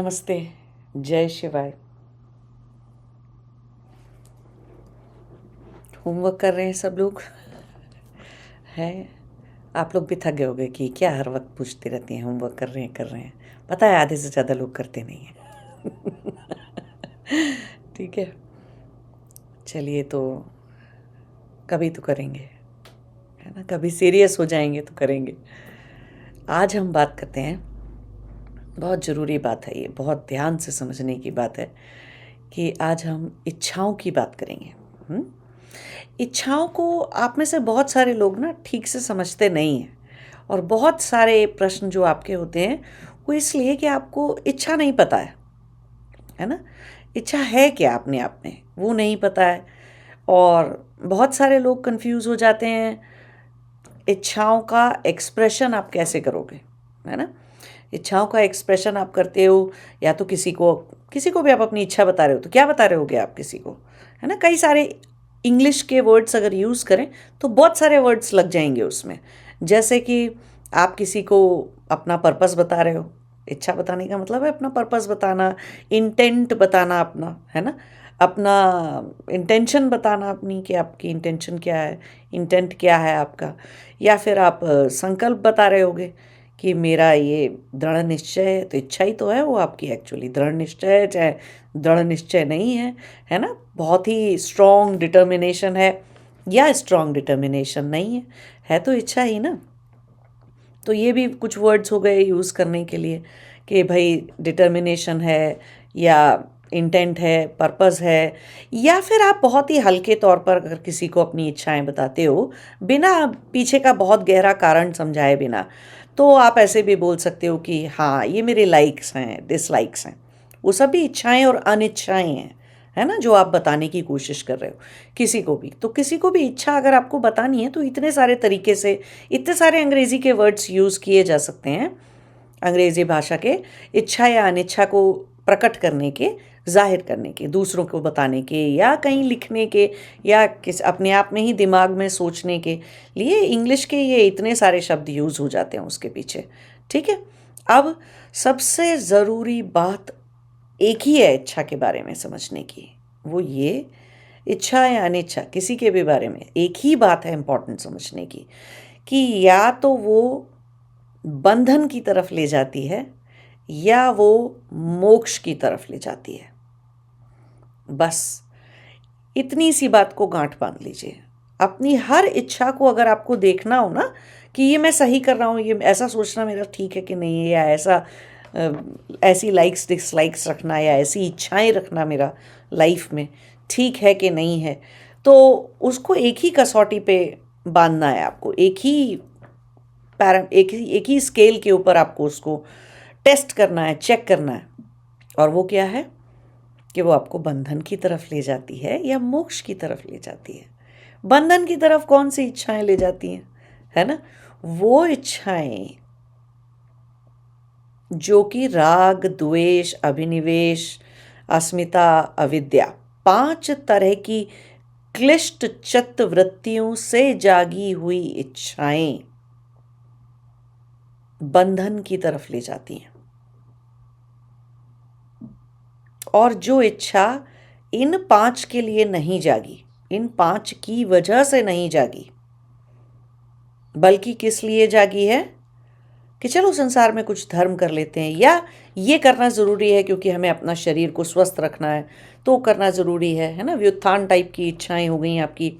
नमस्ते। जय शिवाय। होमवर्क कर रहे हैं सब लोग? हैं? आप लोग भी थक गए होगे कि क्या हर वक्त पूछती रहती हैं, होमवर्क कर रहे हैं। पता है आधे से ज़्यादा लोग करते नहीं हैं। ठीक है, चलिए तो कभी तो करेंगे, है ना? कभी सीरियस हो जाएंगे तो करेंगे। आज हम बात करते हैं, बहुत ज़रूरी बात है ये, बहुत ध्यान से समझने की बात है कि आज हम इच्छाओं की बात करेंगे। हुँ? इच्छाओं को आप में से बहुत सारे लोग ना ठीक से समझते नहीं हैं, और बहुत सारे प्रश्न जो आपके होते हैं वो इसलिए कि आपको इच्छा नहीं पता है ना? इच्छा है क्या अपने आप में वो नहीं पता है। और बहुत सारे लोग कंफ्यूज हो जाते हैं, इच्छाओं का एक्सप्रेशन आप कैसे करोगे, है ना? इच्छाओं का एक्सप्रेशन आप करते हो या तो किसी को भी आप अपनी इच्छा बता रहे हो तो क्या बता रहे होगे आप किसी को, है ना? कई सारे इंग्लिश के वर्ड्स अगर यूज़ करें तो बहुत सारे वर्ड्स लग जाएंगे उसमें। जैसे कि आप किसी को अपना पर्पस बता रहे हो, इच्छा बताने का मतलब है अपना पर्पस बताना, इंटेंट बताना अपना, है ना? अपना इंटेंशन बताना अपनी, कि आपकी इंटेंशन क्या है, इंटेंट क्या है आपका। या फिर आप संकल्प बता रहे होगे कि मेरा ये दृढ़ निश्चय है, तो इच्छा ही तो है वो आपकी, एक्चुअली दृढ़ निश्चय है चाहे दृढ़ निश्चय नहीं है ना? बहुत ही स्ट्रॉन्ग डिटर्मिनेशन है या स्ट्रॉन्ग डिटर्मिनेशन नहीं है तो इच्छा ही ना। तो ये भी कुछ वर्ड्स हो गए यूज़ करने के लिए कि भाई डिटर्मिनेशन है या इंटेंट है, पर्पस है। या फिर आप बहुत ही हल्के तौर पर अगर किसी को अपनी इच्छाएं बताते हो बिना पीछे का बहुत गहरा कारण समझाए बिना, तो आप ऐसे भी बोल सकते हो कि हाँ ये मेरे लाइक्स हैं, डिसलाइक्स हैं। वो सभी इच्छाएं और अनिच्छाएं हैं, है ना? जो आप बताने की कोशिश कर रहे हो किसी को भी, तो किसी को भी इच्छा अगर आपको बतानी है तो इतने सारे तरीके से, इतने सारे अंग्रेजी के वर्ड्स यूज़ किए जा सकते हैं, अंग्रेजी भाषा के इच्छा या अनिच्छा को प्रकट करने के, जाहिर करने के, दूसरों को बताने के या कहीं लिखने के, या किस अपने आप में ही दिमाग में सोचने के लिए इंग्लिश के ये इतने सारे शब्द यूज़ हो जाते हैं उसके पीछे। ठीक है, अब सबसे ज़रूरी बात एक ही है इच्छा के बारे में समझने की, वो ये, इच्छा या अनिच्छा किसी के भी बारे में एक ही बात है इम्पोर्टेंट समझने की, कि या तो वो बंधन की तरफ ले जाती है या वो मोक्ष की तरफ ले जाती है। बस इतनी सी बात को गांठ बांध लीजिए। अपनी हर इच्छा को अगर आपको देखना हो ना कि ये मैं सही कर रहा हूँ, ये ऐसा सोचना मेरा ठीक है कि नहीं है, या ऐसी लाइक्स डिसलाइक्स रखना या ऐसी इच्छाएं रखना मेरा लाइफ में ठीक है कि नहीं है, तो उसको एक ही कसौटी पे बांधना है आपको, एक ही स्केल के ऊपर आपको उसको टेस्ट करना है, चेक करना है। और वो क्या है कि वो आपको बंधन की तरफ ले जाती है या मोक्ष की तरफ ले जाती है। बंधन की तरफ कौन सी इच्छाएं ले जाती हैं, है ना? वो इच्छाएं जो कि राग, द्वेष, अभिनिवेश, अस्मिता, अविद्या, 5 तरह की क्लिष्ट चित्त वृत्तियों से जागी हुई इच्छाएं बंधन की तरफ ले जाती हैं। और जो इच्छा इन 5 के लिए नहीं जागी, इन 5 की वजह से नहीं जागी, बल्कि किस लिए जागी है कि चलो संसार में कुछ धर्म कर लेते हैं, या ये करना ज़रूरी है क्योंकि हमें अपना शरीर को स्वस्थ रखना है तो करना ज़रूरी है ना? व्युत्थान टाइप की इच्छाएं हो गई आपकी,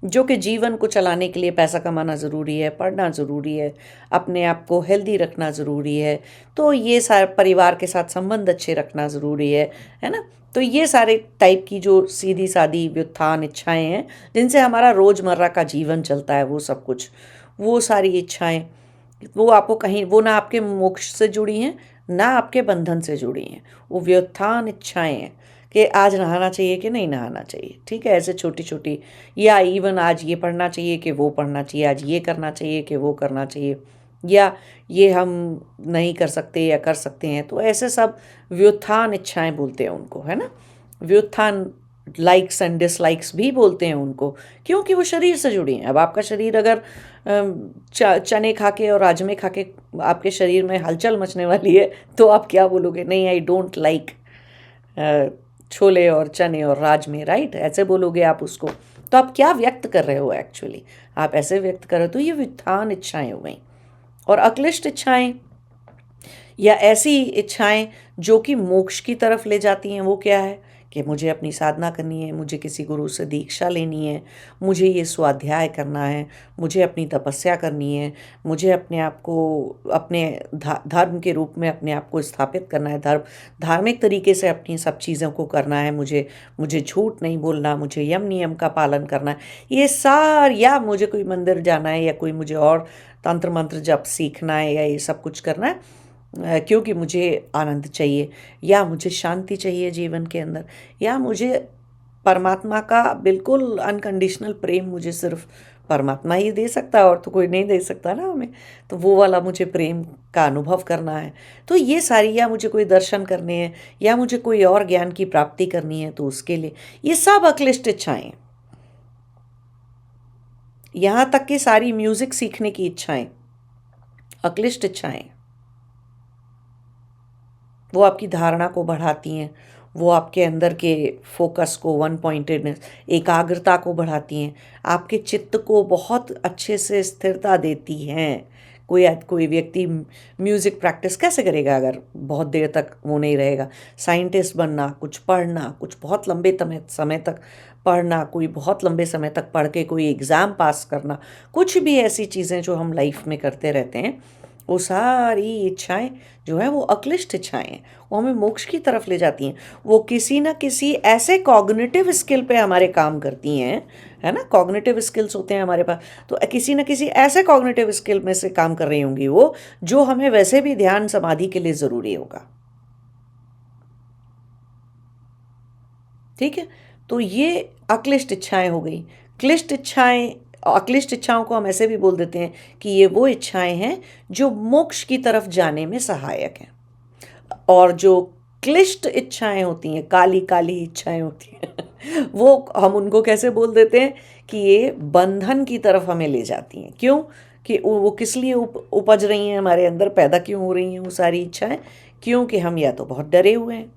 जो कि जीवन को चलाने के लिए पैसा कमाना ज़रूरी है, पढ़ना ज़रूरी है, अपने आप को हेल्दी रखना ज़रूरी है, तो ये सारे परिवार के साथ संबंध अच्छे रखना ज़रूरी है ना? तो ये सारे टाइप की जो सीधी सादी व्युत्थान इच्छाएं हैं जिनसे हमारा रोज़मर्रा का जीवन चलता है, वो सब कुछ, वो सारी इच्छाएं, वो आपको कहीं, वो ना आपके मोक्ष से जुड़ी हैं ना आपके बंधन से जुड़ी हैं। वो व्युत्थान इच्छाएं हैं कि आज नहाना चाहिए कि नहीं नहाना चाहिए, ठीक है, ऐसे छोटी छोटी, या इवन आज ये पढ़ना चाहिए कि वो पढ़ना चाहिए, आज ये करना चाहिए कि वो करना चाहिए, या ये हम नहीं कर सकते या कर सकते हैं, तो ऐसे सब व्युत्थान इच्छाएं बोलते हैं उनको, है ना? व्युत्थान लाइक्स एंड डिसलाइक्स भी बोलते हैं उनको, क्योंकि वो शरीर से जुड़ी हैं। अब आपका शरीर अगर चने खा के और राजमे खा के आपके शरीर में हलचल मचने वाली है, तो आप क्या बोलोगे? नहीं, आई डोंट लाइक छोले और चने और राजमे, राइट? ऐसे बोलोगे आप उसको। तो आप क्या व्यक्त कर रहे हो एक्चुअली? आप ऐसे व्यक्त कर रहे हो। तो ये वित्थान इच्छाएं हो गई। और अक्लिष्ट इच्छाएं या ऐसी इच्छाएं जो कि मोक्ष की तरफ ले जाती हैं, वो क्या है? कि मुझे अपनी साधना करनी है, मुझे किसी गुरु से दीक्षा लेनी है, मुझे ये स्वाध्याय करना है, मुझे अपनी तपस्या करनी है, मुझे अपने आप को अपने धर्म के रूप में अपने आप को स्थापित करना है, धार्मिक तरीके से अपनी सब चीज़ों को करना है, मुझे झूठ नहीं बोलना, मुझे यम नियम का पालन करना है, ये या मुझे कोई मंदिर जाना है, या कोई मुझे और तंत्र मंत्र जप सीखना है, या ये सब कुछ करना है क्योंकि मुझे आनंद चाहिए, या मुझे शांति चाहिए जीवन के अंदर, या मुझे परमात्मा का बिल्कुल अनकंडीशनल प्रेम मुझे सिर्फ परमात्मा ही दे सकता है, और तो कोई नहीं दे सकता ना हमें। तो वो वाला मुझे प्रेम का अनुभव करना है। तो ये सारी, या मुझे कोई दर्शन करने हैं, या मुझे कोई और ज्ञान की प्राप्ति करनी है, तो उसके लिए ये सब अक्लिष्ट इच्छाएं। यहाँ तक कि सारी म्यूजिक सीखने की इच्छाएं अक्लिष्ट इच्छाएं। वो आपकी धारणा को बढ़ाती हैं, वो आपके अंदर के फोकस को, वन पॉइंटेडनेस, एकाग्रता को बढ़ाती हैं, आपके चित्त को बहुत अच्छे से स्थिरता देती हैं। कोई व्यक्ति म्यूज़िक प्रैक्टिस कैसे करेगा अगर बहुत देर तक वो नहीं रहेगा? साइंटिस्ट बनना, कुछ पढ़ना, कुछ बहुत लंबे समय तक पढ़ना, कोई बहुत लंबे समय तक पढ़ के कोई एग्ज़ाम पास करना, कुछ भी ऐसी चीज़ें जो हम लाइफ में करते रहते हैं, वो सारी इच्छाएं जो है वो अक्लिष्ट इच्छाएं हैं। वो हमें मोक्ष की तरफ ले जाती हैं। वो किसी ना किसी ऐसे कॉग्निटिव स्किल पे हमारे काम करती हैं, है ना? कॉग्निटिव स्किल्स होते हैं हमारे पास, तो किसी ना किसी ऐसे कॉग्निटिव स्किल में से काम कर रही होंगी वो, जो हमें वैसे भी ध्यान समाधि के लिए ज़रूरी होगा। ठीक है? तो ये अक्लिष्ट इच्छाएं हो गई। क्लिष्ट इच्छाएं, अक्लिष्ट इच्छाओं को हम ऐसे भी बोल देते हैं कि ये वो इच्छाएं हैं जो मोक्ष की तरफ जाने में सहायक हैं। और जो क्लिष्ट इच्छाएं होती हैं, काली काली इच्छाएं होती हैं वो हम उनको कैसे बोल देते हैं कि ये बंधन की तरफ हमें ले जाती हैं। क्यों? कि वो किस लिए उपज रही हैं हमारे अंदर, पैदा क्यों हो रही हैं वो सारी इच्छाएं? क्योंकि हम या तो बहुत डरे हुए हैं,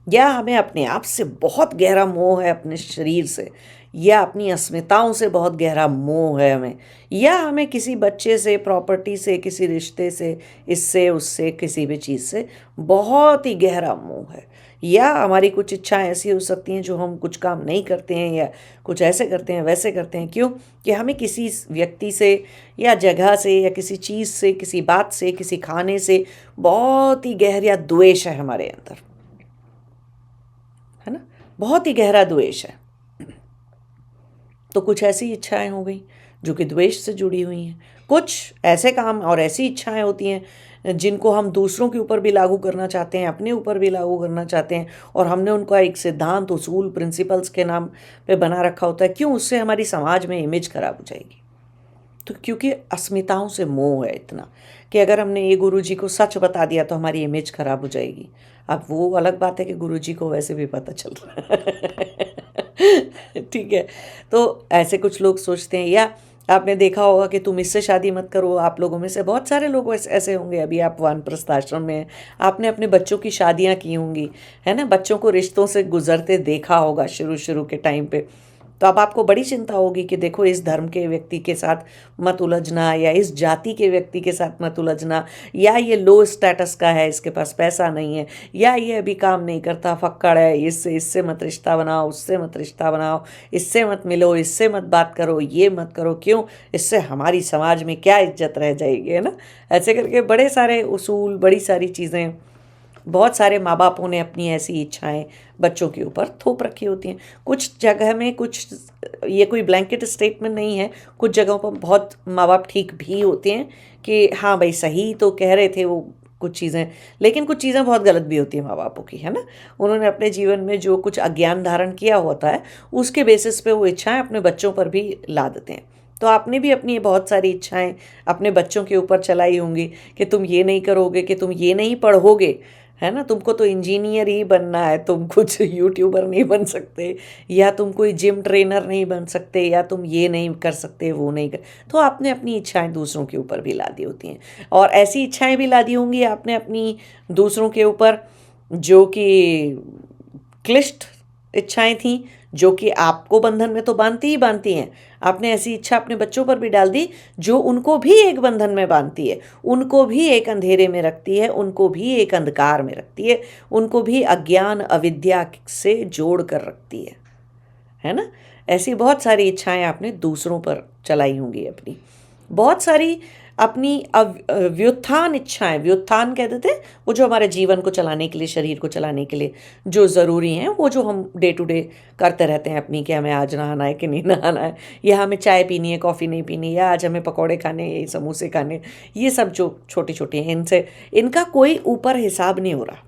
या हमें अपने आप से बहुत गहरा मोह है, अपने शरीर से, या अपनी अस्मिताओं से बहुत गहरा मोह है हमें, या हमें किसी बच्चे से, प्रॉपर्टी से, किसी रिश्ते से, इससे उससे, किसी भी चीज़ से बहुत ही गहरा मोह है। या हमारी कुछ इच्छाएं ऐसी हो सकती हैं जो हम कुछ काम नहीं करते हैं, या कुछ ऐसे करते हैं वैसे करते हैं। क्यों? कि हमें किसी व्यक्ति से, या जगह से, या किसी चीज़ से, किसी बात से, किसी खाने से बहुत ही गहरा द्वेष है हमारे अंदर, है ना? बहुत ही गहरा द्वेष है। तो कुछ ऐसी इच्छाएं हो गई जो कि द्वेष से जुड़ी हुई हैं। कुछ ऐसे काम और ऐसी इच्छाएं होती हैं जिनको हम दूसरों के ऊपर भी लागू करना चाहते हैं, अपने ऊपर भी लागू करना चाहते हैं, और हमने उनका एक सिद्धांत, उसूल, प्रिंसिपल्स के नाम पे बना रखा होता है। क्यों? उससे हमारी समाज में इमेज खराब हो जाएगी। तो क्योंकि अस्मिताओं से मोह है इतना कि अगर हमने ये गुरुजी को सच बता दिया तो हमारी इमेज खराब हो जाएगी। अब वो अलग बात है कि गुरुजी को वैसे भी पता चल रहा है ठीक है? तो ऐसे कुछ लोग सोचते हैं। या आपने देखा होगा कि तुम इससे शादी मत करो। आप लोगों में से बहुत सारे लोग ऐसे होंगे, अभी आप वानप्रस्थ आश्रम में हैं, आपने अपने बच्चों की शादियां की होंगी, है ना? बच्चों को रिश्तों से गुजरते देखा होगा शुरू शुरू के टाइम पे। तो अब आपको बड़ी चिंता होगी कि देखो, इस धर्म के व्यक्ति के साथ मत उलझना, या इस जाति के व्यक्ति के साथ मत उलझना, या ये लो स्टेटस का है, इसके पास पैसा नहीं है, या ये अभी काम नहीं करता, फक्कड़ है, इससे मत रिश्ता बनाओ, उससे मत रिश्ता बनाओ, इससे मत मिलो, इससे मत बात करो, ये मत करो। क्यों? इससे हमारी समाज में क्या इज्जत रह जाएगी, है ना? ऐसे करके बड़े सारे उसूल, बड़ी सारी चीज़ें, बहुत सारे माँ बापों ने अपनी ऐसी इच्छाएं बच्चों के ऊपर थोप रखी होती हैं। कुछ जगह में, कुछ, ये कोई ब्लैंकेट स्टेटमेंट नहीं है, कुछ जगहों पर बहुत माँ बाप ठीक भी होते हैं कि हाँ भाई सही तो कह रहे थे वो कुछ चीज़ें, लेकिन कुछ चीज़ें बहुत गलत भी होती हैं माँ बापों की, है ना? उन्होंने अपने जीवन में जो कुछ अज्ञान धारण किया होता है उसके बेसिस पे वो इच्छाएं अपने बच्चों पर भी ला देते हैं। तो आपने भी अपनी बहुत सारी इच्छाएं अपने बच्चों के ऊपर चलाई होंगी कि तुम ये नहीं करोगे, कि तुम ये नहीं पढ़ोगे, है ना। तुमको तो इंजीनियर ही बनना है, तुम कुछ यूट्यूबर नहीं बन सकते, या तुम कोई जिम ट्रेनर नहीं बन सकते, या तुम ये नहीं कर सकते, वो नहीं कर। तो आपने अपनी इच्छाएं दूसरों के ऊपर भी लादी होती हैं, और ऐसी इच्छाएं भी लादी होंगी आपने अपनी दूसरों के ऊपर जो कि क्लिष्ट इच्छाएं थी, जो कि आपको बंधन में तो बांधती ही बांधती हैं। आपने ऐसी इच्छा अपने बच्चों पर भी डाल दी जो उनको भी एक बंधन में बांधती है, उनको भी एक अंधेरे में रखती है, उनको भी एक अंधकार में रखती है, उनको भी अज्ञान अविद्या से जोड़ कर रखती है ना। ऐसी बहुत सारी इच्छाएं आपने दूसरों पर चलाई होंगी अपनी, बहुत सारी अपनी व्युत्थान इच्छाएं। व्युत्थान कहते थे वो जो हमारे जीवन को चलाने के लिए, शरीर को चलाने के लिए जो ज़रूरी हैं, वो जो हम डे टू डे करते रहते हैं अपनी, कि हमें आज नहाना है कि नहीं नहाना है, या हमें चाय पीनी है, कॉफ़ी नहीं पीनी, या आज हमें पकौड़े खाने, ये समोसे खाने, ये सब जो छोटी छोटी हैं, इनसे इनका कोई ऊपर हिसाब नहीं हो रहा।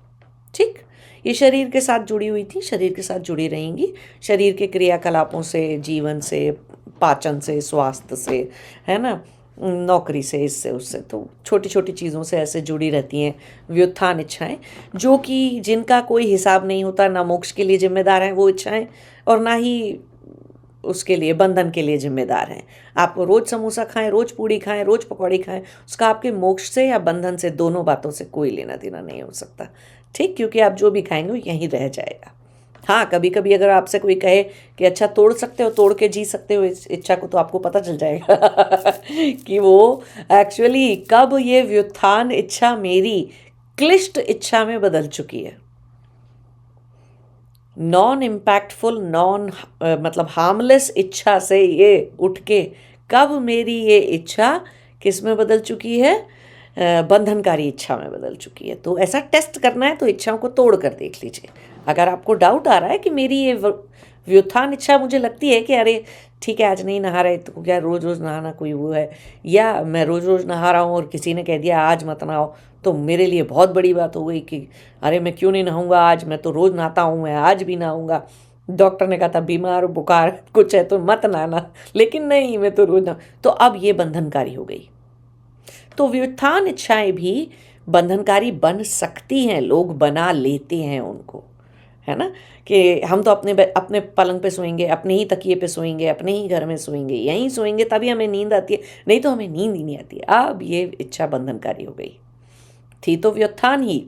ठीक, ये शरीर के साथ जुड़ी हुई थी, शरीर के साथ जुड़ी रहेंगी, शरीर के क्रियाकलापों से, जीवन से, पाचन से, स्वास्थ्य से, है ना, नौकरी से, इससे उससे, तो छोटी छोटी चीज़ों से ऐसे जुड़ी रहती हैं व्युत्थान इच्छाएं, जो कि जिनका कोई हिसाब नहीं होता, ना मोक्ष के लिए जिम्मेदार हैं वो इच्छाएं, और ना ही उसके लिए, बंधन के लिए जिम्मेदार हैं। आप रोज़ समोसा खाएं, रोज़ पूड़ी खाएं, रोज़ पकौड़ी खाएं, उसका आपके मोक्ष से या बंधन से, दोनों बातों से कोई लेना देना नहीं हो सकता। ठीक, क्योंकि आप जो भी खाएंगे वो यहीं रह जाएगा। हाँ, कभी कभी अगर आपसे कोई कहे कि अच्छा तोड़ सकते हो, तोड़ के जी सकते हो इस इच्छा को, तो आपको पता चल जाएगा कि वो एक्चुअली कब ये व्युत्थान इच्छा मेरी क्लिष्ट इच्छा में बदल चुकी है। नॉन इम्पैक्टफुल, नॉन मतलब हार्मलेस इच्छा से ये उठ के कब मेरी ये इच्छा किस में बदल चुकी है, बंधनकारी इच्छा में बदल चुकी है। तो ऐसा टेस्ट करना है तो इच्छाओं को तोड़ कर देख लीजिए। अगर आपको डाउट आ रहा है कि मेरी ये व्युत्थान इच्छा, मुझे लगती है कि अरे ठीक है आज नहीं नहा रहे, तो क्या रोज़ रोज़ नहाना कोई वो है, या मैं रोज़ रोज़ नहा रहा हूँ और किसी ने कह दिया आज मत नहाओ, तो मेरे लिए बहुत बड़ी बात हो गई कि अरे मैं क्यों नहीं नहाऊंगा आज, मैं तो रोज़ नहाता हूँ, मैं आज भी नहाऊंगा। डॉक्टर ने कहा था बीमार बुखार कुछ है तो मत नहाना, लेकिन नहीं मैं तो रोज़ नहा, तो अब ये बंधनकारी हो गई। तो व्युत्थान इच्छाएं भी बंधनकारी बन सकती हैं, लोग बना लेते हैं उनको, है ना। कि हम तो अपने पलंग पे सोएंगे, अपने ही तकिए पे सोएंगे, अपने ही घर में सोएंगे, यहीं सोएंगे तभी हमें नींद आती है, नहीं तो हमें नींद ही नहीं आती है। अब ये इच्छा बंधनकारी हो गई। थी तो व्युत्थान ही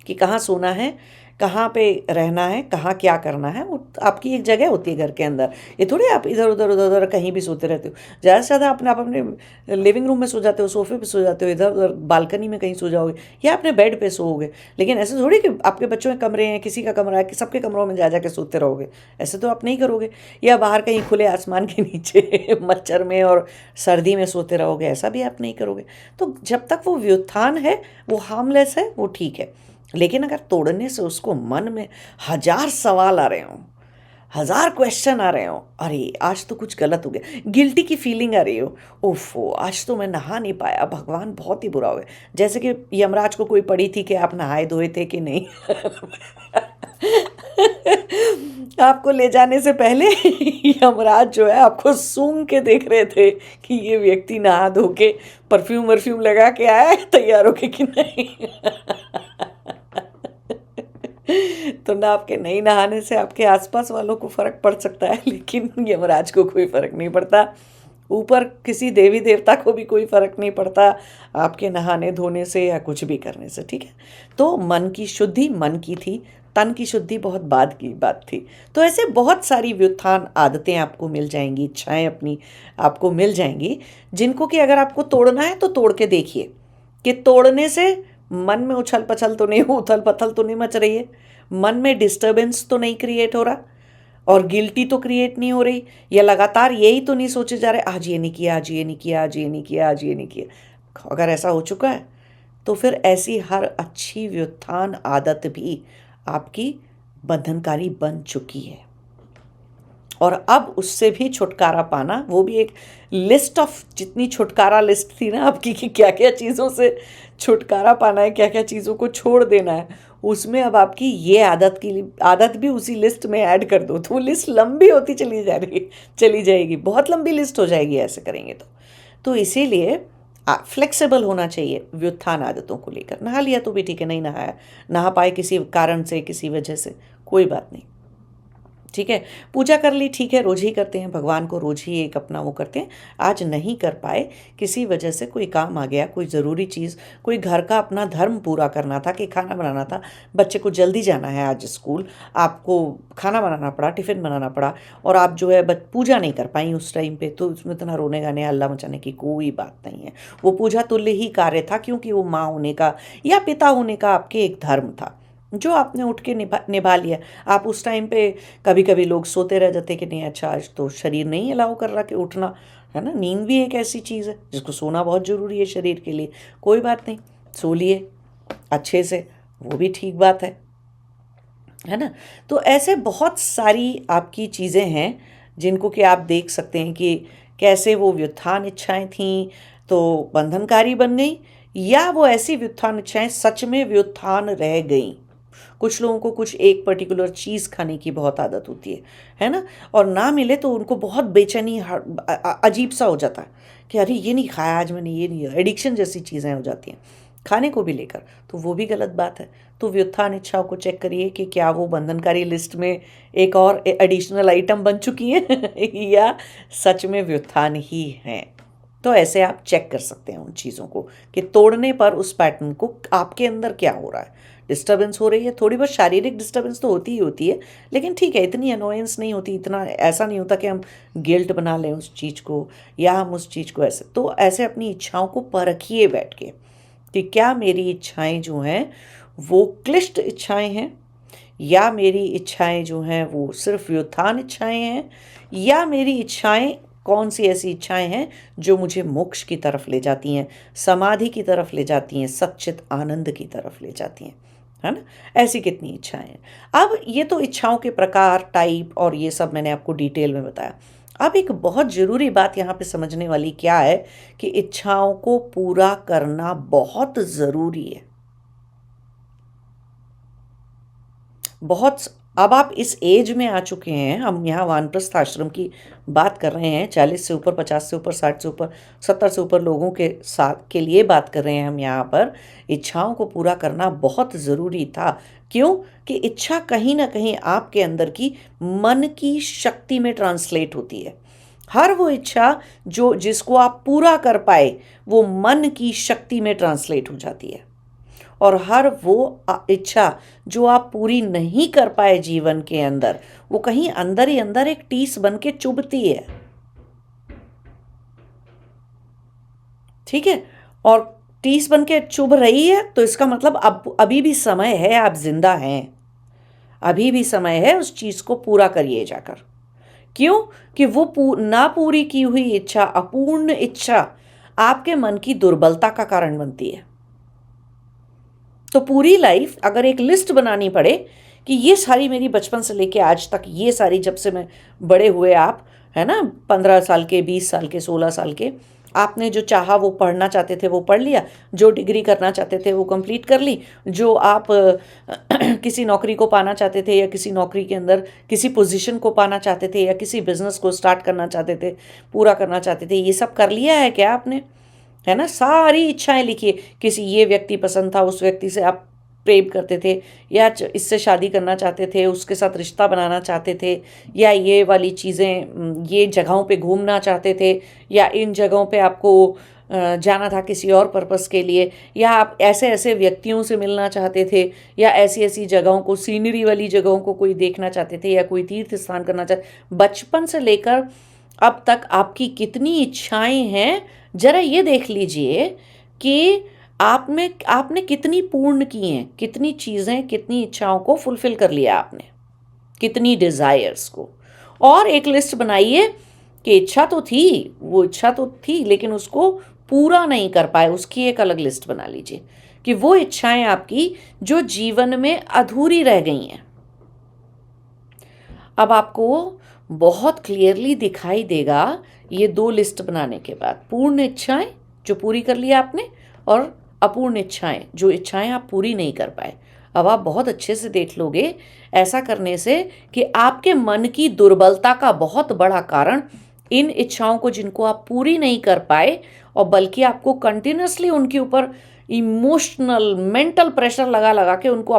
कि कहाँ सोना है, कहाँ पे रहना है, कहाँ क्या करना है, वो आपकी एक जगह होती है घर के अंदर। ये थोड़ी आप इधर उधर उधर उधर कहीं भी सोते रहते हो। ज़्यादा से ज़्यादा आप अपने लिविंग रूम में सो जाते हो, सोफे पे सो जाते हो, इधर उधर बालकनी में कहीं सो जाओगे, या अपने बेड पे सोओगे। लेकिन ऐसे थोड़ी कि आपके बच्चों के कमरे हैं, किसी का कमरा है कि सबके कमरों में जा जा के सोते रहोगे, ऐसे तो आप नहीं करोगे। या बाहर कहीं खुले आसमान के नीचे मच्छर में और सर्दी में सोते रहोगे, ऐसा भी आप नहीं करोगे। तो जब तक वो व्युत्थान है, वो हार्मलेस है, वो ठीक है। लेकिन अगर तोड़ने से उसको मन में 1000 सवाल आ रहे हों, 1000 क्वेश्चन आ रहे हों, अरे आज तो कुछ गलत हो गया, गिल्टी की फीलिंग आ रही हो, ओफो आज तो मैं नहा नहीं पाया, भगवान बहुत ही बुरा हो गया। जैसे कि यमराज को कोई पड़ी थी कि आप नहाए धोए थे कि नहीं आपको ले जाने से पहले यमराज जो है आपको सूंघ के देख रहे थे कि ये व्यक्ति नहा धो के परफ्यूम वर्फ्यूम लगा के आया है, तैयार होके कि नहीं तो ना आपके नहीं नहाने से आपके आसपास वालों को फर्क पड़ सकता है, लेकिन यमराज को कोई फर्क नहीं पड़ता, ऊपर किसी देवी देवता को भी कोई फर्क नहीं पड़ता आपके नहाने धोने से या कुछ भी करने से। ठीक है, तो मन की शुद्धि मन की थी, तन की शुद्धि बहुत बाद की बात थी। तो ऐसे बहुत सारी व्युत्थान आदतें आपको मिल जाएंगी, इच्छाएं अपनी आपको मिल जाएंगी, जिनको कि अगर आपको तोड़ना है तो तोड़ के देखिए कि तोड़ने से मन में उछल पछल तो नहीं, उथल पथल तो नहीं मच रही है, मन में डिस्टर्बेंस तो नहीं क्रिएट हो रहा, और गिल्टी तो क्रिएट नहीं हो रही, या लगातार यही तो नहीं सोचे जा रहे आज ये नहीं किया, आज ये नहीं किया, आज ये नहीं किया, आज ये नहीं किया। अगर ऐसा हो चुका है तो फिर ऐसी हर अच्छी व्युत्थान आदत भी आपकी बंधनकारी बन चुकी है। और अब उससे भी छुटकारा पाना, वो भी एक लिस्ट ऑफ, जितनी छुटकारा लिस्ट थी ना आपकी कि क्या क्या चीज़ों से छुटकारा पाना है, क्या क्या चीज़ों को छोड़ देना है, उसमें अब आपकी ये आदत भी उसी लिस्ट में ऐड कर दो, तो वो लिस्ट लंबी होती चली जाएगी, बहुत लंबी लिस्ट हो जाएगी ऐसे करेंगे तो इसीलिए फ्लेक्सिबल होना चाहिए व्युत्थान आदतों को लेकर। नहा लिया तो भी ठीक है, नहीं नहाया, नहा पाए किसी कारण से, किसी वजह से, कोई बात नहीं, ठीक है। पूजा कर ली, ठीक है, रोज ही करते हैं, भगवान को रोज ही एक अपना वो करते हैं। आज नहीं कर पाए, किसी वजह से कोई काम आ गया, कोई ज़रूरी चीज़, कोई घर का अपना धर्म पूरा करना था कि खाना बनाना था, बच्चे को जल्दी जाना है आज स्कूल, आपको खाना बनाना पड़ा, टिफ़िन बनाना पड़ा, और आप जो है पूजा नहीं कर पाई उस टाइम पे, तो उसमें इतना रोने गाने हल्ला मचाने की कोई बात नहीं है। वो पूजा तुल्य ही कार्य था, क्योंकि वो माँ होने का या पिता होने का आपके एक धर्म था, जो आपने उठ के निभा निभा लिया। आप उस टाइम पे, कभी कभी लोग सोते रह जाते कि नहीं, अच्छा आज तो शरीर नहीं अलाउ कर रहा कि उठना, है ना। नींद भी एक ऐसी चीज़ है जिसको सोना बहुत ज़रूरी है शरीर के लिए, कोई बात नहीं, सो लिए अच्छे से, वो भी ठीक बात है ना। तो ऐसे बहुत सारी आपकी चीज़ें हैं जिनको कि आप देख सकते हैं कि कैसे वो व्युत्थान इच्छाएं थीं तो बंधनकारी बन गई, या वो ऐसी व्युत्थान इच्छाएं सच में व्युत्थान रह गई। कुछ लोगों को कुछ एक पर्टिकुलर चीज़ खाने की बहुत आदत होती है ना, और ना मिले तो उनको बहुत बेचैनी, अजीब सा हो जाता है कि अरे ये नहीं खाया आज मैंने, ये नहीं, एडिक्शन जैसी चीज़ें हो जाती हैं खाने को भी लेकर, तो वो भी गलत बात है। तो व्युत्थान इच्छाओं को चेक करिए कि क्या वो बंधनकारी लिस्ट में एक और एडिशनल आइटम बन चुकी है या सच में व्युत्थान ही हैं। तो ऐसे आप चेक कर सकते हैं उन चीज़ों को कि तोड़ने पर उस पैटर्न को आपके अंदर क्या हो रहा है। डिस्टर्बेंस हो रही है, थोड़ी बहुत शारीरिक डिस्टर्बेंस तो होती ही होती है, लेकिन ठीक है, इतनी अनोयंस नहीं होती, इतना ऐसा नहीं होता कि हम गिल्ट बना लें उस चीज़ को, या हम उस चीज़ को ऐसे। तो ऐसे अपनी इच्छाओं को परखिए बैठ के कि क्या मेरी इच्छाएं जो हैं वो क्लिष्ट इच्छाएं हैं, या मेरी इच्छाएं जो हैं वो सिर्फ व्युत्थान इच्छाएं हैं, या मेरी इच्छाएं कौन सी ऐसी इच्छाएं हैं जो मुझे मोक्ष की तरफ ले जाती हैं, समाधि की तरफ ले जाती हैं, सच्चित आनंद की तरफ ले जाती हैं, है ना। ऐसी कितनी इच्छाएं हैं। अब ये तो इच्छाओं के प्रकार, टाइप, और ये सब मैंने आपको डिटेल में बताया। अब एक बहुत ज़रूरी बात यहाँ पे समझने वाली क्या है कि इच्छाओं को पूरा करना बहुत ज़रूरी है, बहुत। अब आप इस एज में आ चुके हैं, हम यहाँ वानप्रस्थ आश्रम की बात कर रहे हैं, 40 से ऊपर, 50 से ऊपर, 60 से ऊपर, 70 से ऊपर लोगों के साथ के लिए बात कर रहे हैं हम यहाँ पर। इच्छाओं को पूरा करना बहुत ज़रूरी था। क्यों? कि इच्छा कहीं ना कहीं आपके अंदर की मन की शक्ति में ट्रांसलेट होती है। हर वो इच्छा जो जिसको आप पूरा कर पाए, वो मन की शक्ति में ट्रांसलेट हो जाती है, और हर वो इच्छा जो आप पूरी नहीं कर पाए जीवन के अंदर, वो कहीं अंदर ही अंदर एक टीस बन के चुभती है, ठीक है। और टीस बन के चुभ रही है तो इसका मतलब अब अभी भी समय है, आप जिंदा हैं, अभी भी समय है, उस चीज को पूरा करिए जाकर। क्यों? कि वो ना पूरी की हुई इच्छा, अपूर्ण इच्छा आपके मन की दुर्बलता का कारण बनती है। तो पूरी लाइफ अगर एक लिस्ट बनानी पड़े कि ये सारी मेरी बचपन से लेके आज तक, ये सारी जब से मैं बड़े हुए आप, है ना, 15 साल के, 20 साल के, 16 साल के, आपने जो चाहा वो पढ़ना चाहते थे वो पढ़ लिया, जो डिग्री करना चाहते थे वो कंप्लीट कर ली, जो आप किसी नौकरी को पाना चाहते थे, या किसी नौकरी के अंदर किसी पोजीशन को पाना चाहते थे, या किसी बिजनेस को स्टार्ट करना चाहते थे, पूरा करना चाहते थे, ये सब कर लिया है क्या आपने? है ना, सारी इच्छाएं लिखिए। किसी ये व्यक्ति पसंद था, उस व्यक्ति से आप प्रेम करते थे, या इससे शादी करना चाहते थे, उसके साथ रिश्ता बनाना चाहते थे, या ये वाली चीज़ें, ये जगहों पे घूमना चाहते थे, या इन जगहों पे आपको जाना था किसी और पर्पस के लिए, या आप ऐसे ऐसे व्यक्तियों से मिलना चाहते थे, या ऐसी ऐसी जगहों को, सीनरी वाली जगहों को कोई देखना चाहते थे, या कोई तीर्थ स्थान करना चाहते। बचपन से लेकर अब तक आपकी कितनी इच्छाएं हैं, जरा ये देख लीजिए कि आपने कितनी पूर्ण की हैं, कितनी चीज़ें, कितनी इच्छाओं को फुलफिल कर लिया आपने, कितनी डिज़ायर्स को। और एक लिस्ट बनाइए कि इच्छा तो थी, वो इच्छा तो थी, लेकिन उसको पूरा नहीं कर पाए, उसकी एक अलग लिस्ट बना लीजिए कि वो इच्छाएं आपकी जो जीवन में अधूरी रह गई हैं। अब आपको बहुत क्लियरली दिखाई देगा ये दो लिस्ट बनाने के बाद, पूर्ण इच्छाएं जो पूरी कर लिया आपने, और अपूर्ण इच्छाएं, जो इच्छाएं आप पूरी नहीं कर पाए। अब आप बहुत अच्छे से देख लोगे ऐसा करने से कि आपके मन की दुर्बलता का बहुत बड़ा कारण इन इच्छाओं को जिनको आप पूरी नहीं कर पाए और बल्कि आपको कंटिन्यूसली उनके ऊपर इमोशनल मेंटल प्रेशर लगा लगा के उनको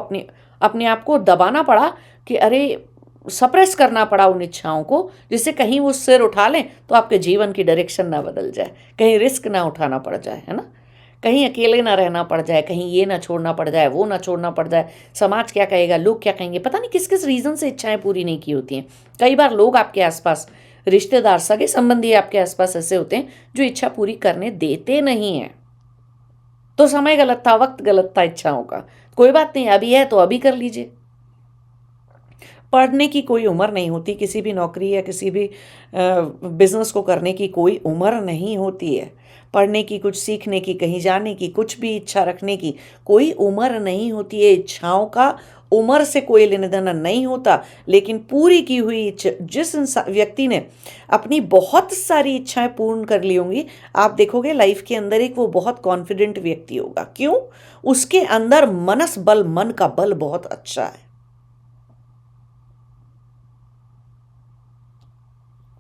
अपने आप को दबाना पड़ा कि अरे सप्रेस करना पड़ा उन इच्छाओं को, जिससे कहीं वो सिर उठा लें तो आपके जीवन की डायरेक्शन ना बदल जाए, कहीं रिस्क ना उठाना पड़ जाए, है ना, कहीं अकेले ना रहना पड़ जाए, कहीं ये ना छोड़ना पड़ जाए, वो ना छोड़ना पड़ जाए, समाज क्या कहेगा, लोग क्या कहेंगे, पता नहीं किस किस रीज़न से इच्छाएं पूरी नहीं की होती हैं। कई बार लोग आपके आसपास, रिश्तेदार, सगे संबंधी आपके आसपास ऐसे होते हैं जो इच्छा पूरी करने देते नहीं हैं। तो समय गलत था, वक्त गलत था इच्छाओं का, कोई बात नहीं, अभी है तो अभी कर लीजिए। पढ़ने की कोई उम्र नहीं होती, किसी भी नौकरी या किसी भी बिजनेस को करने की कोई उम्र नहीं होती है। पढ़ने की, कुछ सीखने की, कहीं जाने की, कुछ भी इच्छा रखने की कोई उम्र नहीं होती है। इच्छाओं का उम्र से कोई लेना देना नहीं होता। लेकिन पूरी की हुई इच्छा, जिस व्यक्ति ने अपनी बहुत सारी इच्छाएं पूर्ण कर ली होंगी, आप देखोगे लाइफ के अंदर एक वो बहुत कॉन्फिडेंट व्यक्ति होगा। क्यों? उसके अंदर मनस बल, मन का बल बहुत अच्छा है।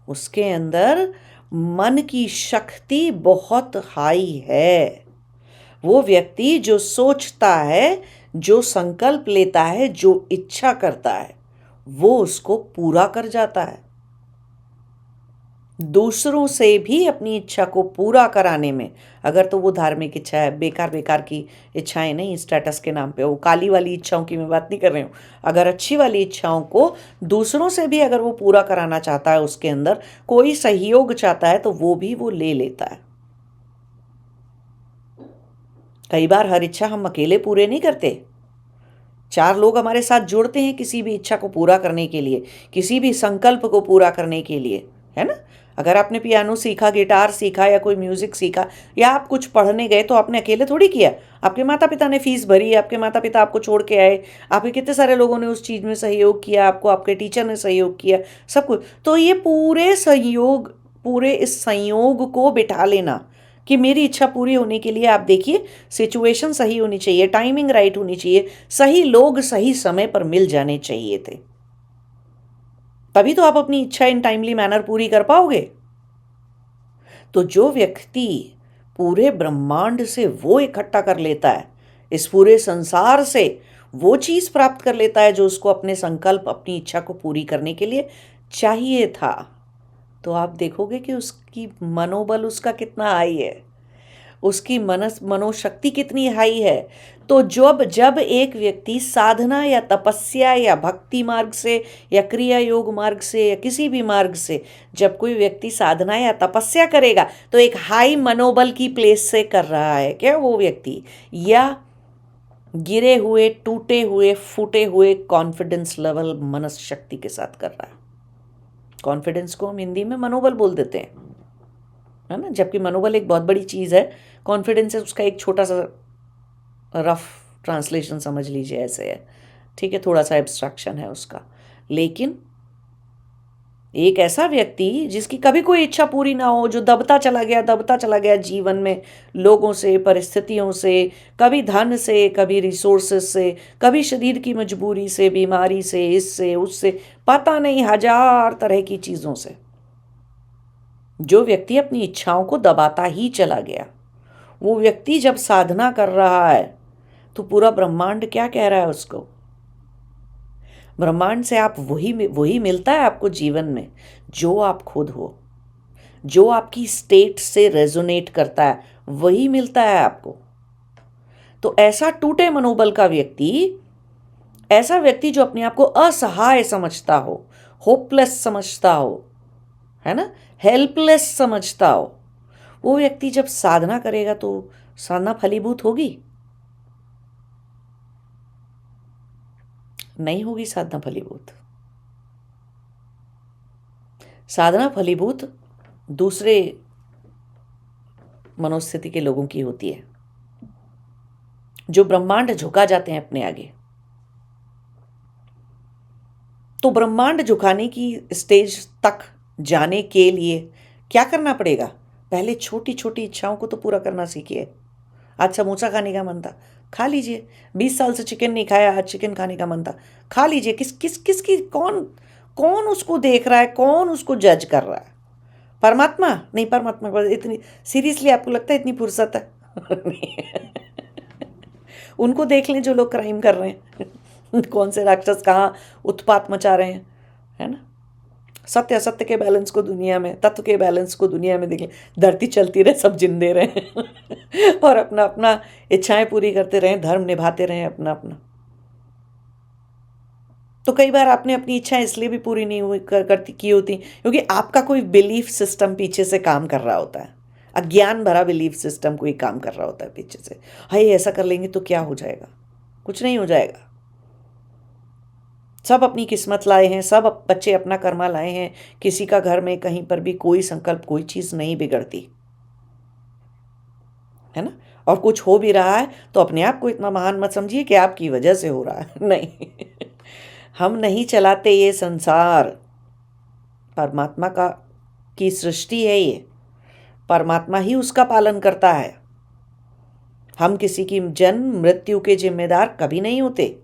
उसके अंदर मन की शक्ति बहुत हाई है। वो व्यक्ति जो सोचता है, जो संकल्प लेता है, जो इच्छा करता है, वो उसको पूरा कर जाता है। दूसरों से भी अपनी इच्छा को पूरा कराने में, अगर तो वो धार्मिक इच्छा है, बेकार बेकार की इच्छाएं नहीं, स्टेटस के नाम पे, वो काली वाली इच्छाओं की मैं बात नहीं कर रही हूँ। अगर अच्छी वाली इच्छाओं को दूसरों से भी अगर वो पूरा कराना चाहता है, उसके अंदर कोई सहयोग चाहता है, तो वो भी वो ले लेता है। कई बार हर इच्छा हम अकेले पूरे नहीं करते, 4 लोग हमारे साथ जुड़ते हैं किसी भी इच्छा को पूरा करने के लिए, किसी भी संकल्प को पूरा करने के लिए, है ना। अगर आपने पियानो सीखा, गिटार सीखा या कोई म्यूजिक सीखा, या आप कुछ पढ़ने गए, तो आपने अकेले थोड़ी किया। आपके माता पिता ने फीस भरी, आपके माता पिता आपको छोड़ के आए, आपके कितने सारे लोगों ने उस चीज़ में सहयोग किया, आपको आपके टीचर ने सहयोग किया, सब कुछ। तो ये पूरे इस संयोग को बिठा लेना कि मेरी इच्छा पूरी होने के लिए, आप देखिए, सिचुएशन सही होनी चाहिए, टाइमिंग राइट होनी चाहिए, सही लोग सही समय पर मिल जाने चाहिए थे, तभी तो आप अपनी इच्छा इन टाइमली मैनर पूरी कर पाओगे। तो जो व्यक्ति पूरे ब्रह्मांड से वो इकट्ठा कर लेता है, इस पूरे संसार से वो चीज प्राप्त कर लेता है जो उसको अपने संकल्प, अपनी इच्छा को पूरी करने के लिए चाहिए था, तो आप देखोगे कि उसकी मनोबल उसका कितना हाई है, उसकी मनोशक्ति कितनी हाई है। तो जब एक व्यक्ति साधना या तपस्या या भक्ति मार्ग से या क्रिया योग मार्ग से या किसी भी मार्ग से, जब कोई व्यक्ति साधना या तपस्या करेगा, तो एक हाई मनोबल की प्लेस से कर रहा है क्या वो व्यक्ति, या गिरे हुए, टूटे हुए, फूटे हुए कॉन्फिडेंस लेवल मनस शक्ति के साथ कर रहा है। कॉन्फिडेंस को हम हिंदी में मनोबल बोल देते हैं, है ना, जबकि मनोबल एक बहुत बड़ी चीज़ है। कॉन्फिडेंस है उसका एक छोटा सा रफ ट्रांसलेशन समझ लीजिए, ऐसे है, ठीक है, थोड़ा सा एब्स्ट्रैक्शन है उसका। लेकिन एक ऐसा व्यक्ति जिसकी कभी कोई इच्छा पूरी ना हो, जो दबता चला गया जीवन में, लोगों से, परिस्थितियों से, कभी धन से, कभी रिसोर्सेस से, कभी शरीर की मजबूरी से, बीमारी से, इससे उससे, पता नहीं हजार तरह की चीज़ों से, जो व्यक्ति अपनी इच्छाओं को दबाता ही चला गया, वो व्यक्ति जब साधना कर रहा है, तो पूरा ब्रह्मांड क्या कह रहा है उसको? ब्रह्मांड से आप वही मिलता है आपको जीवन में जो आप खुद हो, जो आपकी स्टेट से रेजोनेट करता है, वही मिलता है आपको। तो ऐसा टूटे मनोबल का व्यक्ति, ऐसा व्यक्ति जो अपने आप को असहाय समझता हो, होपलेस समझता हो, है ना, हेल्पलेस समझता हो, वो व्यक्ति जब साधना करेगा तो साधना फलीभूत होगी? नहीं होगी साधना फलीभूत। साधना फलीभूत दूसरे मनोस्थिति के लोगों की होती है, जो ब्रह्मांड झुका जाते हैं अपने आगे। तो ब्रह्मांड झुकाने की स्टेज तक जाने के लिए क्या करना पड़ेगा? पहले छोटी छोटी इच्छाओं को तो पूरा करना सीखिए। आज समोसा खाने का मन था, खा लीजिए। 20 साल से चिकन नहीं खाया, आज चिकन खाने का मन था, खा लीजिए। किसकी कौन उसको देख रहा है, कौन उसको जज कर रहा है? परमात्मा नहीं, परमात्मा के पास इतनी, सीरियसली आपको लगता है इतनी फुर्सत है? नहीं। उनको देख लें जो लोग क्राइम कर रहे हैं। कौन से राक्षस कहाँ उत्पात मचा रहे हैं, है ना। सत्य असत्य के बैलेंस को दुनिया में, तत्व के बैलेंस को दुनिया में देख लें। धरती चलती रहे, सब जिंदे रहे और अपना अपना इच्छाएं पूरी करते रहें, धर्म निभाते रहें अपना अपना। तो कई बार आपने अपनी इच्छा इसलिए भी पूरी नहीं हुई करती की होती क्योंकि आपका कोई बिलीफ सिस्टम पीछे से काम कर रहा होता है। अज्ञान भरा बिलीफ सिस्टम कोई काम कर रहा होता है पीछे से। हाय ऐसा कर लेंगे तो क्या हो जाएगा, कुछ नहीं हो जाएगा। सब अपनी किस्मत लाए हैं, सब बच्चे अपना कर्मा लाए हैं। किसी का घर में कहीं पर भी कोई संकल्प, कोई चीज़ नहीं बिगड़ती, है ना। और कुछ हो भी रहा है तो अपने आप को इतना महान मत समझिए कि आपकी वजह से हो रहा है। नहीं, हम नहीं चलाते ये संसार, परमात्मा का की सृष्टि है ये, परमात्मा ही उसका पालन करता है। हम किसी की जन्म मृत्यु के जिम्मेदार कभी नहीं होते।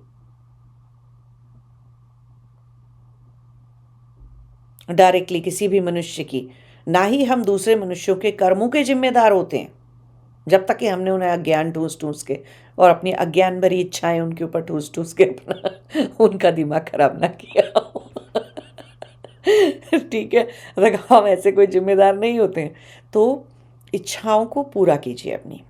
डायरेक्टली किसी भी मनुष्य की, ना ही हम दूसरे मनुष्यों के कर्मों के जिम्मेदार होते हैं, जब तक कि हमने उन्हें अज्ञान ठूस ठूस के और अपनी अज्ञान भरी इच्छाएं उनके ऊपर ठूस ठूस के अपना उनका दिमाग खराब ना किया हो। ठीक है, अगर हम ऐसे कोई जिम्मेदार नहीं होते हैं तो इच्छाओं को पूरा कीजिए अपनी।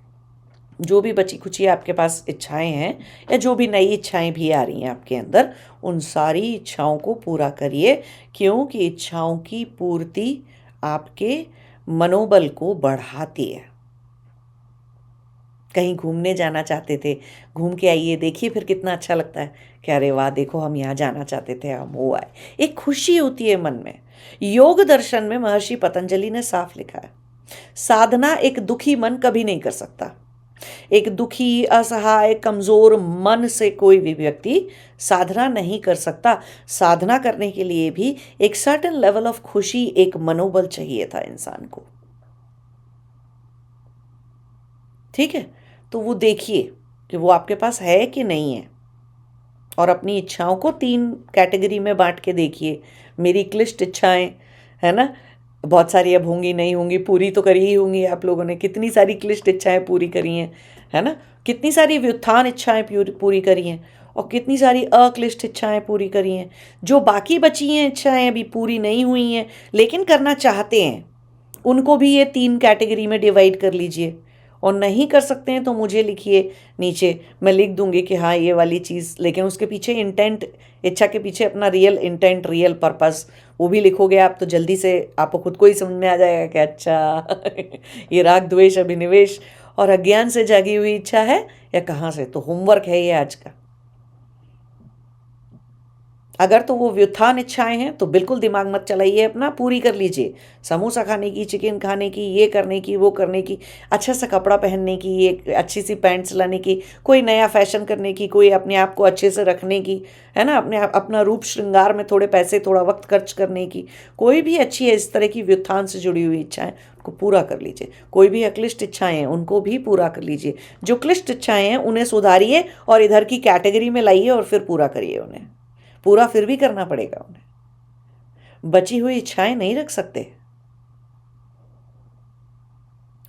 जो भी बची खुची आपके पास इच्छाएं हैं या जो भी नई इच्छाएं भी आ रही हैं आपके अंदर, उन सारी इच्छाओं को पूरा करिए, क्योंकि इच्छाओं की पूर्ति आपके मनोबल को बढ़ाती है। कहीं घूमने जाना चाहते थे, घूम के आइए, देखिए फिर कितना अच्छा लगता है कि अरे वाह देखो हम यहाँ जाना चाहते थे, हम हो आए। एक खुशी होती है मन में। योग दर्शन में महर्षि पतंजलि ने साफ लिखा है, साधना एक दुखी मन कभी नहीं कर सकता। एक दुखी, असहाय, कमजोर मन से कोई भी व्यक्ति साधना नहीं कर सकता। साधना करने के लिए भी एक सर्टेन लेवल ऑफ खुशी, एक मनोबल चाहिए था इंसान को। ठीक है, तो वो देखिए कि वो आपके पास है कि नहीं है, और अपनी इच्छाओं को 3 कैटेगरी में बांट के देखिए। मेरी क्लिष्ट इच्छाएं, है ना, बहुत सारी अब होंगी, नहीं होंगी, पूरी तो करी ही होंगी आप लोगों ने। कितनी सारी क्लिष्ट इच्छाएं पूरी करी हैं, है ना। कितनी सारी व्युत्थान इच्छाएं पूरी करी हैं, और कितनी सारी अक्लिष्ट इच्छाएं पूरी करी हैं। जो बाकी बची हैं इच्छाएं अभी पूरी नहीं हुई हैं लेकिन करना चाहते हैं, उनको भी ये 3 कैटेगरी में डिवाइड कर लीजिए। और नहीं कर सकते हैं तो मुझे लिखिए नीचे, मैं लिख दूंगी कि हाँ ये वाली चीज़, लेकिन उसके पीछे इंटेंट, इच्छा के पीछे अपना रियल इंटेंट, रियल पर्पस वो भी लिखोगे आप, तो जल्दी से आपको खुद को ही समझ में आ जाएगा कि अच्छा ये राग द्वेष अभिनिवेश और अज्ञान से जागी हुई इच्छा है या कहाँ से। तो होमवर्क है ये आज का। अगर तो वो व्युत्थान इच्छाएं हैं तो बिल्कुल दिमाग मत चलाइए अपना, पूरी कर लीजिए। समोसा खाने की, चिकन खाने की, ये करने की, वो करने की, अच्छा सा कपड़ा पहनने की, एक अच्छी सी पैंट्स लाने की, कोई नया फैशन करने की, कोई अपने आप को अच्छे से रखने की, है ना, अपना रूप श्रृंगार में थोड़े पैसे, थोड़ा वक्त खर्च करने की, कोई भी अच्छी है इस तरह की व्युत्थान से जुड़ी हुई इच्छाएं, उनको पूरा कर लीजिए। कोई भी अक्लिष्ट इच्छाएं हैं उनको भी पूरा कर लीजिए। जो क्लिष्ट इच्छाएं हैं उन्हें सुधारिए और इधर की कैटेगरी में लाइए और फिर पूरा करिए उन्हें। पूरा फिर भी करना पड़ेगा उन्हें, बची हुई इच्छाएं नहीं रख सकते।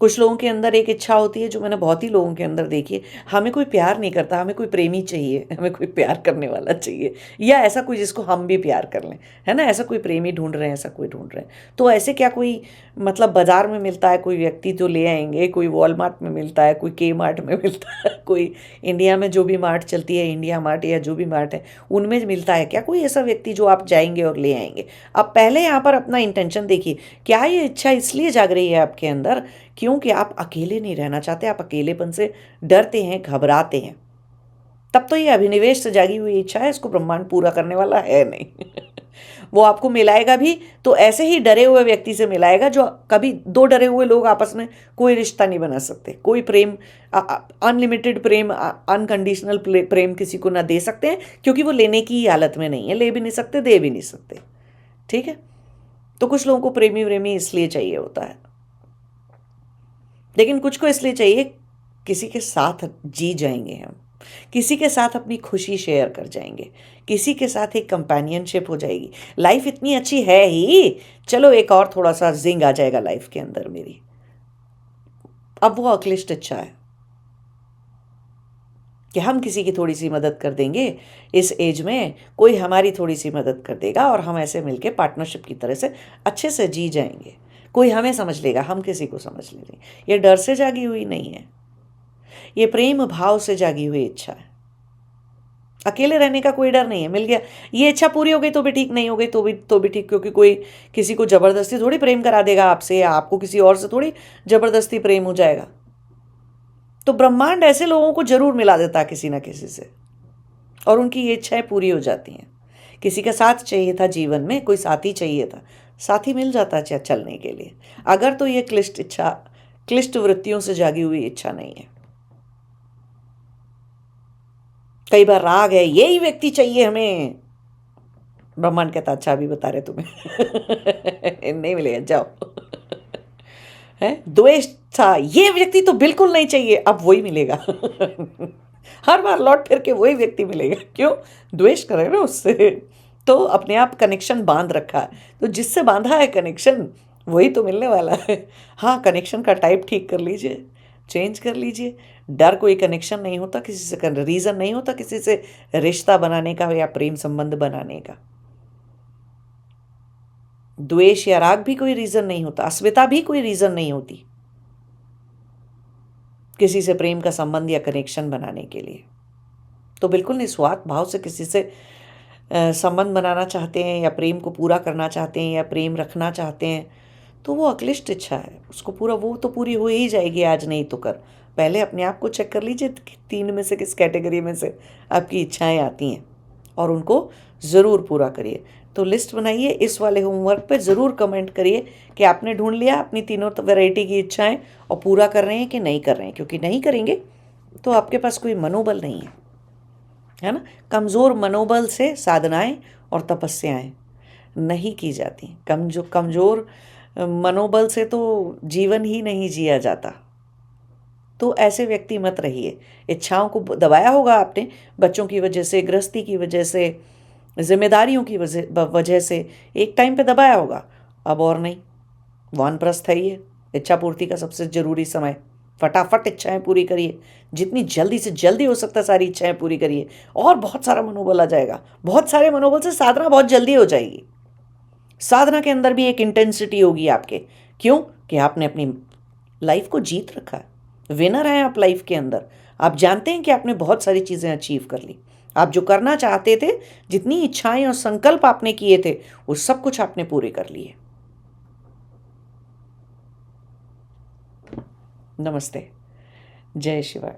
कुछ लोगों के अंदर एक इच्छा होती है जो मैंने बहुत ही लोगों के अंदर देखी है, हमें कोई प्यार नहीं करता, हमें कोई प्रेमी चाहिए, हमें कोई प्यार करने वाला चाहिए, या ऐसा कोई जिसको हम भी प्यार कर लें, है ना। ऐसा कोई प्रेमी ढूंढ रहे हैं, ऐसा कोई ढूंढ रहे हैं। तो ऐसे क्या कोई मतलब बाजार में मिलता है कोई व्यक्ति जो ले आएंगे, कोई वॉलमार्ट में मिलता है, कोई के मार्ट में मिलता है, कोई इंडिया में जो भी मार्ट चलती है, इंडिया मार्ट या जो भी मार्ट है उनमें मिलता है क्या कोई ऐसा व्यक्ति जो आप जाएंगे और ले आएंगे। अब पहले यहाँ पर अपना इंटेंशन देखिए, क्या ये इच्छा इसलिए जाग रही है आपके अंदर क्योंकि आप अकेले नहीं रहना चाहते, आप अकेलेपन से डरते हैं, घबराते हैं। तब तो ये अभिनिवेश से जागी हुई इच्छा है, इसको ब्रह्मांड पूरा करने वाला है नहीं। वो आपको मिलाएगा भी तो ऐसे ही डरे हुए व्यक्ति से मिलाएगा जो कभी, 2 डरे हुए लोग आपस में कोई रिश्ता नहीं बना सकते, कोई प्रेम, अनलिमिटेड प्रेम, अनकंडीशनल प्रेम किसी को ना दे सकते हैं क्योंकि वो लेने की हालत में नहीं है, ले भी नहीं सकते, दे भी नहीं सकते। ठीक है, तो कुछ लोगों को प्रेमी प्रेमी इसलिए चाहिए होता है, लेकिन कुछ को इसलिए चाहिए किसी के साथ जी जाएंगे हम, किसी के साथ अपनी खुशी शेयर कर जाएंगे, किसी के साथ एक कंपेनियनशिप हो जाएगी। लाइफ इतनी अच्छी है ही, चलो एक और थोड़ा सा जिंग आ जाएगा लाइफ के अंदर मेरी। अब वो अक्लिष्ट इच्छा है कि हम किसी की थोड़ी सी मदद कर देंगे, इस एज में कोई हमारी थोड़ी सी मदद कर देगा और हम ऐसे मिलके पार्टनरशिप की तरह से अच्छे से जी जाएंगे। कोई हमें समझ लेगा, हम किसी को समझ लेंगे। ये डर से जागी हुई नहीं है, ये प्रेम भाव से जागी हुई इच्छा है। अकेले रहने का कोई डर नहीं है, मिल गया। ये इच्छा पूरी हो गई तो भी ठीक, नहीं हो गई तो भी ठीक, क्योंकि कोई किसी को जबरदस्ती थोड़ी प्रेम करा देगा आपसे, या आपको किसी और से थोड़ी जबरदस्ती प्रेम हो जाएगा। तो ब्रह्मांड ऐसे लोगों को जरूर मिला देता है किसी ना किसी से, और उनकी ये इच्छाएं पूरी हो जाती हैं। किसी का साथ चाहिए था जीवन में, कोई साथी चाहिए था, साथी मिल जाता है चलने के लिए। अगर तो ये क्लिष्ट वृत्तियों से जागी हुई इच्छा नहीं है। कई बार राग है, यही व्यक्ति चाहिए हमें, ब्रह्मांड कहता अच्छा अभी बता रहे तुम्हें नहीं मिलेगा, जाओ है। द्वेष था, ये व्यक्ति तो बिल्कुल नहीं चाहिए, अब वही मिलेगा हर बार लौट फिर के वही व्यक्ति मिलेगा। क्यों? द्वेष करे ना उससे, तो अपने आप कनेक्शन बांध रखा है, तो जिससे बांधा है कनेक्शन वही तो मिलने वाला है। हाँ, कनेक्शन का टाइप ठीक कर लीजिए, चेंज कर लीजिए। डर कोई कनेक्शन नहीं होता किसी से, रीज़न नहीं होता किसी से रिश्ता बनाने का या प्रेम संबंध बनाने का। द्वेष या राग भी कोई रीज़न नहीं होता, अस्मिता भी कोई रीज़न नहीं होती किसी से प्रेम का संबंध या कनेक्शन बनाने के लिए। तो बिल्कुल निस्वार्थ भाव से किसी से संबंध बनाना चाहते हैं, या प्रेम को पूरा करना चाहते हैं, या प्रेम रखना चाहते हैं, तो वो अक्लिष्ट इच्छा है। उसको पूरा, वो तो पूरी हो ही जाएगी, आज नहीं तो कर। पहले अपने आप को चेक कर लीजिए कि 3 में से किस कैटेगरी में से आपकी इच्छाएं आती हैं, और उनको ज़रूर पूरा करिए। तो लिस्ट बनाइए, इस वाले होमवर्क पे ज़रूर कमेंट करिए कि आपने ढूंढ लिया अपनी तीनों वैरायटी की इच्छाएं, और पूरा कर रहे हैं कि नहीं कर रहे हैं। क्योंकि नहीं करेंगे तो आपके पास कोई मनोबल नहीं है ना। कमज़ोर मनोबल से साधनाएं और तपस्याएं नहीं की जाती। कमज़ोर मनोबल से तो जीवन ही नहीं जिया जाता। तो ऐसे व्यक्ति मत रहिए। इच्छाओं को दबाया होगा आपने, बच्चों की वजह से, गृहस्थी की वजह से, जिम्मेदारियों की वजह से एक टाइम पे दबाया होगा, अब और नहीं। वानप्रस्थ है ये इच्छा पूर्ति का सबसे जरूरी समय। फटाफट इच्छाएं पूरी करिए, जितनी जल्दी से जल्दी हो सकता है सारी इच्छाएं पूरी करिए, और बहुत सारा मनोबल आ जाएगा। बहुत सारे मनोबल से साधना बहुत जल्दी हो जाएगी। साधना के अंदर भी एक इंटेंसिटी होगी आपके। क्यों? कि आपने अपनी लाइफ को जीत रखा है, विनर हैं आप लाइफ के अंदर। आप जानते हैं कि आपने बहुत सारी चीज़ें अचीव कर ली। आप जो करना चाहते थे, जितनी इच्छाएं और संकल्प आपने किए थे, वो सब कुछ आपने पूरे कर लिए। नमस्ते, जय शिवाय।